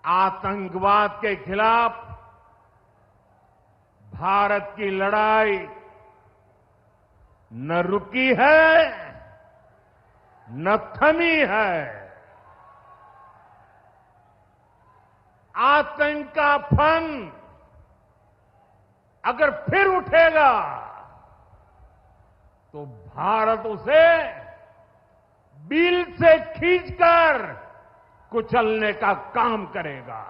आतंकवाद के खिलाफ भारत की लड़ाई न रुकी है न थमी है। आतंक का फन अगर फिर उठेगा तो भारत उसे बिल से खींचकर कुचलने का काम करेगा।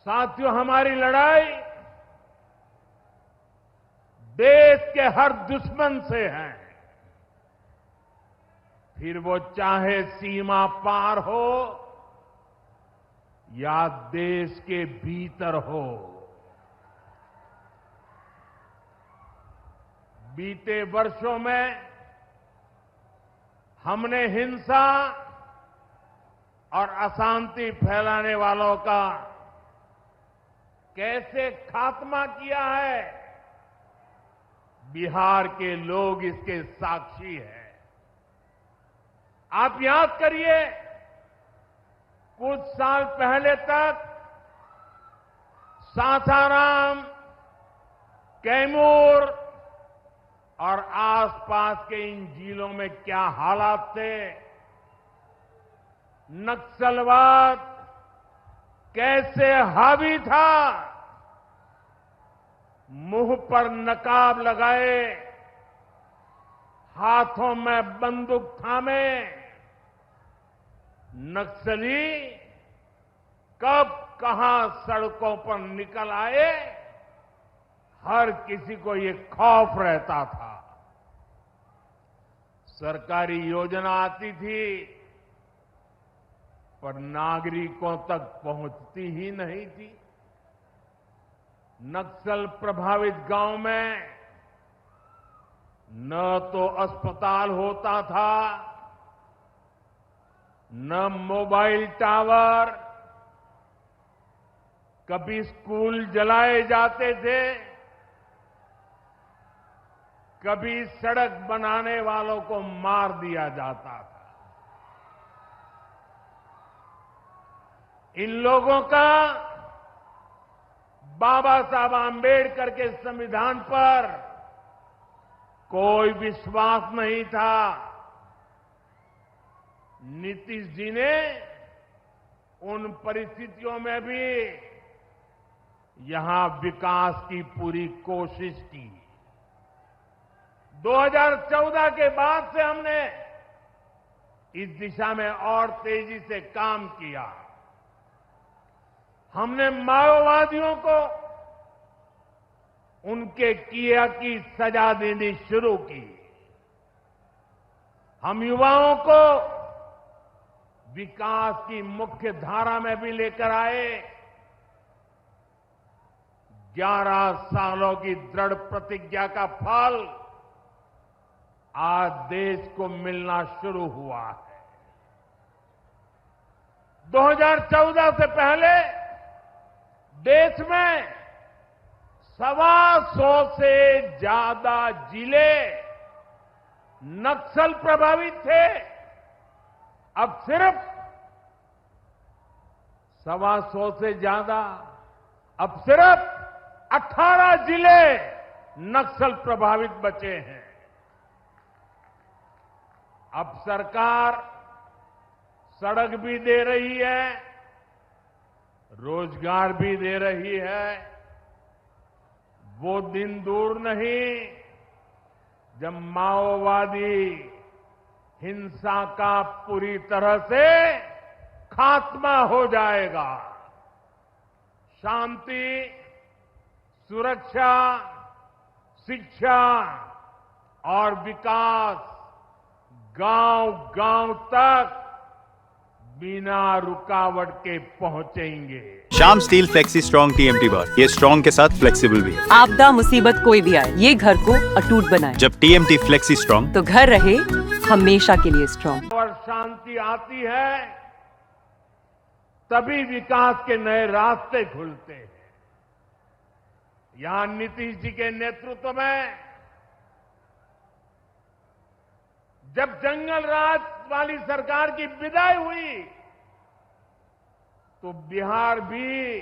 साथियों, हमारी लड़ाई देश के हर दुश्मन से है, फिर वो चाहे सीमा पार हो या देश के भीतर हो। बीते वर्षों में हमने हिंसा और अशांति फैलाने वालों का कैसे खात्मा किया है, बिहार के लोग इसके साक्षी हैं। आप याद करिए, कुछ साल पहले तक सासाराम, कैमूर और आसपास के इन जिलों में क्या हालात थे, नक्सलवाद कैसे हावी था। मुंह पर नकाब लगाए, हाथों में बंदूक थामे नक्सली कब कहां सड़कों पर निकल आए, हर किसी को ये खौफ रहता था। सरकारी योजना आती थी पर नागरिकों तक पहुंचती ही नहीं थी। नक्सल प्रभावित गांव में न तो अस्पताल होता था, न मोबाइल टावर, कभी स्कूल जलाए जाते थे, कभी सड़क बनाने वालों को मार दिया जाता था। इन लोगों का बाबा साहब आंबेडकर के संविधान पर कोई विश्वास नहीं था। नीतीश जी ने उन परिस्थितियों में भी यहां विकास की पूरी कोशिश की। 2014 के बाद से हमने इस दिशा में और तेजी से काम किया। हमने माओवादियों को उनके किया की सजा देनी शुरू की। हम युवाओं को विकास की मुख्य धारा में भी लेकर आए। 11 सालों की दृढ़ प्रतिज्ञा का फल आज देश को मिलना शुरू हुआ है। 2014 से पहले देश में 125 से ज्यादा जिले नक्सल प्रभावित थे। अब सिर्फ 125 से ज्यादा, अब सिर्फ 18 जिले नक्सल प्रभावित बचे हैं। अब सरकार सड़क भी दे रही है, रोजगार भी दे रही है। वो दिन दूर नहीं जब माओवादी हिंसा का पूरी तरह से खात्मा हो जाएगा। शांति, सुरक्षा, शिक्षा और विकास गांव-गांव तक बिना रुकावट के पहुंचेंगे। Shyam steel flexi strong TMT बार, ये स्ट्रॉन्ग के साथ फ्लेक्सिबल भी है। आपदा मुसीबत कोई भी आए, ये घर को अटूट बनाए। जब टीएमटी फ्लेक्सी स्ट्रॉन्ग, तो घर रहे हमेशा के लिए स्ट्रॉन्ग। और शांति आती है तभी विकास के नए रास्ते खुलते हैं। यहां नीतीश जी के नेतृत्व में जब जंगल राज वाली सरकार की विदाई हुई तो बिहार भी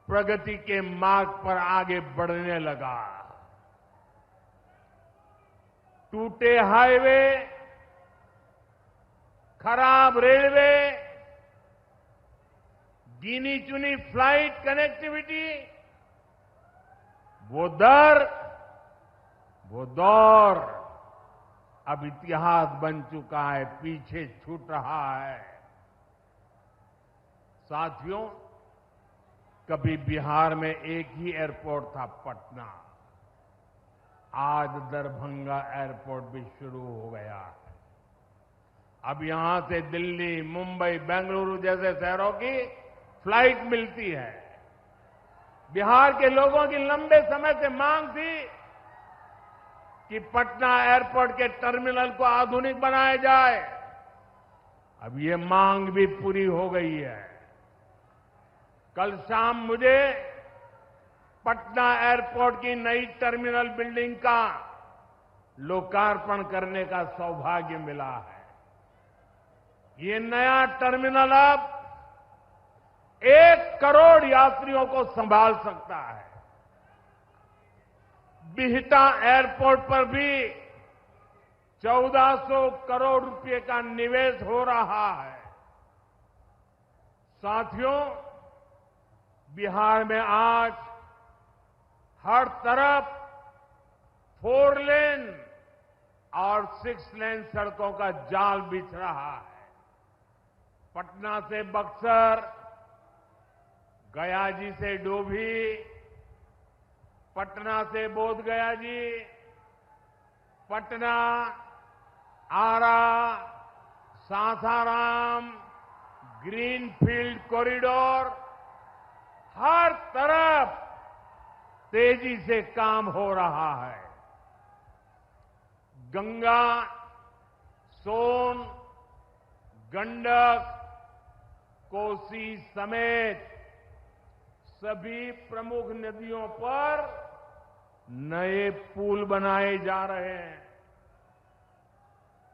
प्रगति के मार्ग पर आगे बढ़ने लगा। टूटे हाईवे, खराब रेलवे, गिनी चुनी फ्लाइट कनेक्टिविटी, वो दौर अब इतिहास बन चुका है, पीछे छूट रहा है। साथियों, कभी बिहार में एक ही एयरपोर्ट था, पटना। आज दरभंगा एयरपोर्ट भी शुरू हो गया है। अब यहां से दिल्ली, मुंबई, बेंगलुरु जैसे शहरों की फ्लाइट मिलती है। बिहार के लोगों की लंबे समय से मांग थी कि पटना एयरपोर्ट के टर्मिनल को आधुनिक बनाया जाए। अब ये मांग भी पूरी हो गई है। कल शाम मुझे पटना एयरपोर्ट की नई टर्मिनल बिल्डिंग का लोकार्पण करने का सौभाग्य मिला है। ये नया टर्मिनल अब 1 करोड़ यात्रियों को संभाल सकता है। बिहटा एयरपोर्ट पर भी 1400 करोड़ रुपए का निवेश हो रहा है। साथियों, बिहार में आज हर तरफ 4 लेन और 6 लेन सड़कों का जाल बिछ रहा है। पटना से बक्सर, गया जी से डोभी, पटना से बोधगया जी, पटना, आरा, सासाराम, ग्रीनफील्ड कॉरिडोर, हर तरफ तेजी से काम हो रहा है। गंगा, सोन, गंडक, कोसी समेत सभी प्रमुख नदियों पर नए पुल बनाए जा रहे हैं।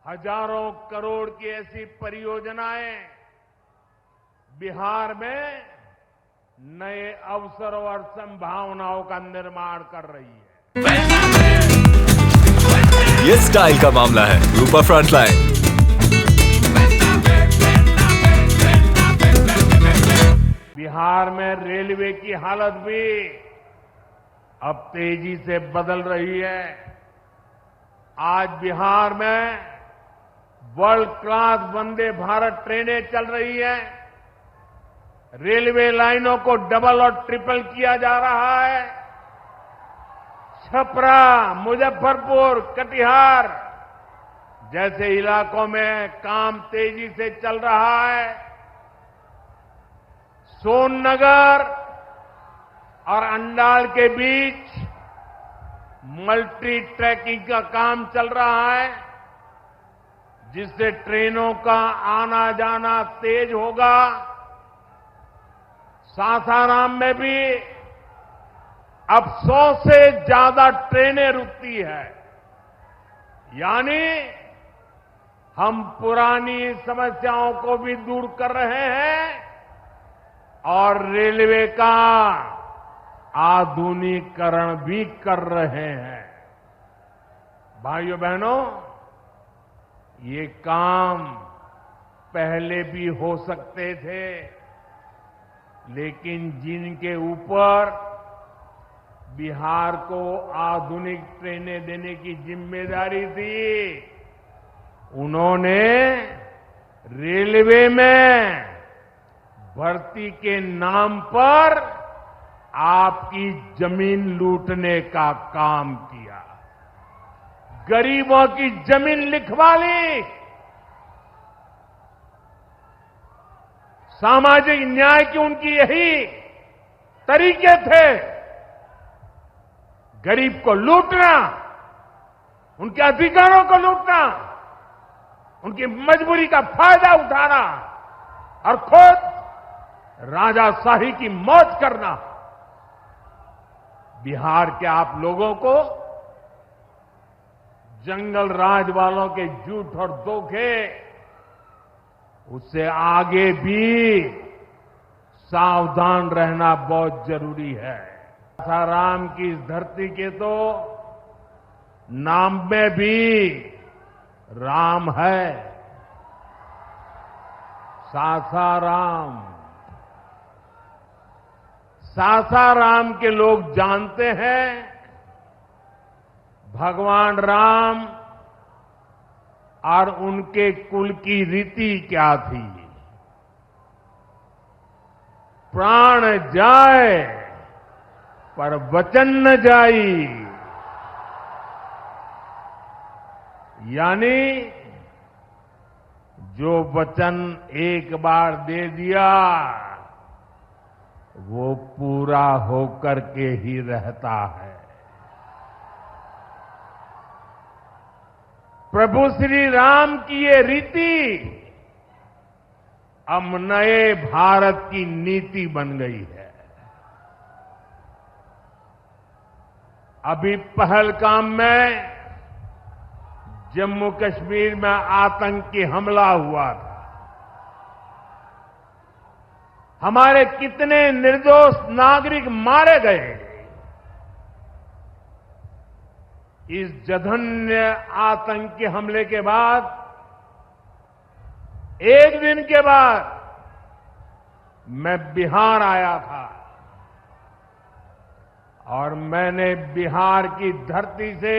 हजारों करोड़ की ऐसी परियोजनाएं बिहार में नए अवसरों और संभावनाओं का निर्माण कर रही है। ये स्टाइल का मामला है। रूपा फ्रंटलाइन। बिहार में रेलवे की हालत भी अब तेजी से बदल रही है। आज बिहार में वर्ल्ड क्लास वंदे भारत ट्रेनें चल रही हैं। रेलवे लाइनों को डबल और ट्रिपल किया जा रहा है। छपरा, मुजफ्फरपुर, कटिहार जैसे इलाकों में काम तेजी से चल रहा है। सोननगर और अंडाल के बीच मल्टी ट्रैकिंग का काम चल रहा है, जिससे ट्रेनों का आना जाना तेज होगा। सासाराम में भी अब 100 से ज्यादा ट्रेनें रुकती है। यानी हम पुरानी समस्याओं को भी दूर कर रहे हैं और रेलवे का आधुनिकीकरण भी कर रहे हैं। भाइयों बहनों, ये काम पहले भी हो सकते थे, लेकिन जिनके ऊपर बिहार को आधुनिक ट्रेनें देने की जिम्मेदारी थी, उन्होंने रेलवे में भर्ती के नाम पर आपकी जमीन लूटने का काम किया। गरीबों की जमीन लिखवा ली। सामाजिक न्याय की उनकी यही तरीके थे। गरीब को लूटना, उनके अधिकारों को लूटना, उनकी मजबूरी का फायदा उठाना और खुद राजाशाही की मौज करना। बिहार के आप लोगों को जंगल राज वालों के झूठ और धोखे, उससे आगे भी सावधान रहना बहुत जरूरी है। सासाराम की इस धरती के तो नाम में भी राम है। सासाराम, सासाराम के लोग जानते हैं भगवान राम और उनके कुल की रीति क्या थी। प्राण जाए पर वचन न जाई, यानी जो वचन एक बार दे दिया वो पूरा होकर के ही रहता है। प्रभु श्री राम की ये रीति अब नए भारत की नीति बन गई है। अभी पहलगाम में जम्मू कश्मीर में आतंकी हमला हुआ था। हमारे कितने निर्दोष नागरिक मारे गए। इस जघन्य आतंकी हमले के बाद, एक दिन के बाद मैं बिहार आया था और मैंने बिहार की धरती से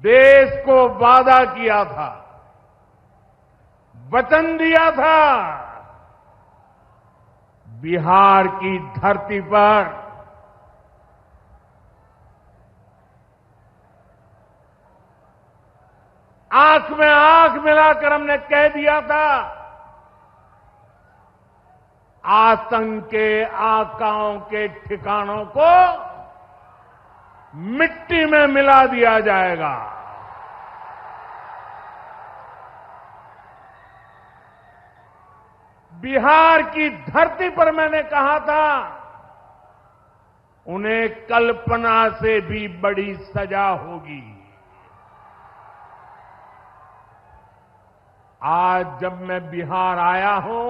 देश को वादा किया था, वचन दिया था, बिहार की धरती पर आंख में आंख मिलाकर हमने कह दिया था, आतंक के आकाओं के ठिकानों को मिट्टी में मिला दिया जाएगा। बिहार की धरती पर मैंने कहा था, उन्हें कल्पना से भी बड़ी सजा होगी। आज जब मैं बिहार आया हूं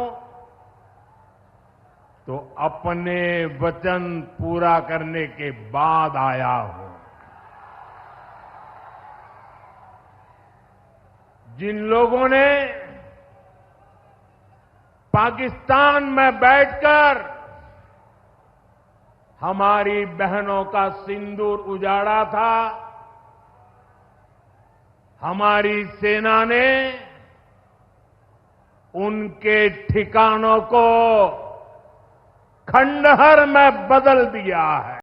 तो अपने वचन पूरा करने के बाद आया हूं। जिन लोगों ने पाकिस्तान में बैठकर हमारी बहनों का सिंदूर उजाड़ा था, हमारी सेना ने उनके ठिकानों को खंडहर में बदल दिया है।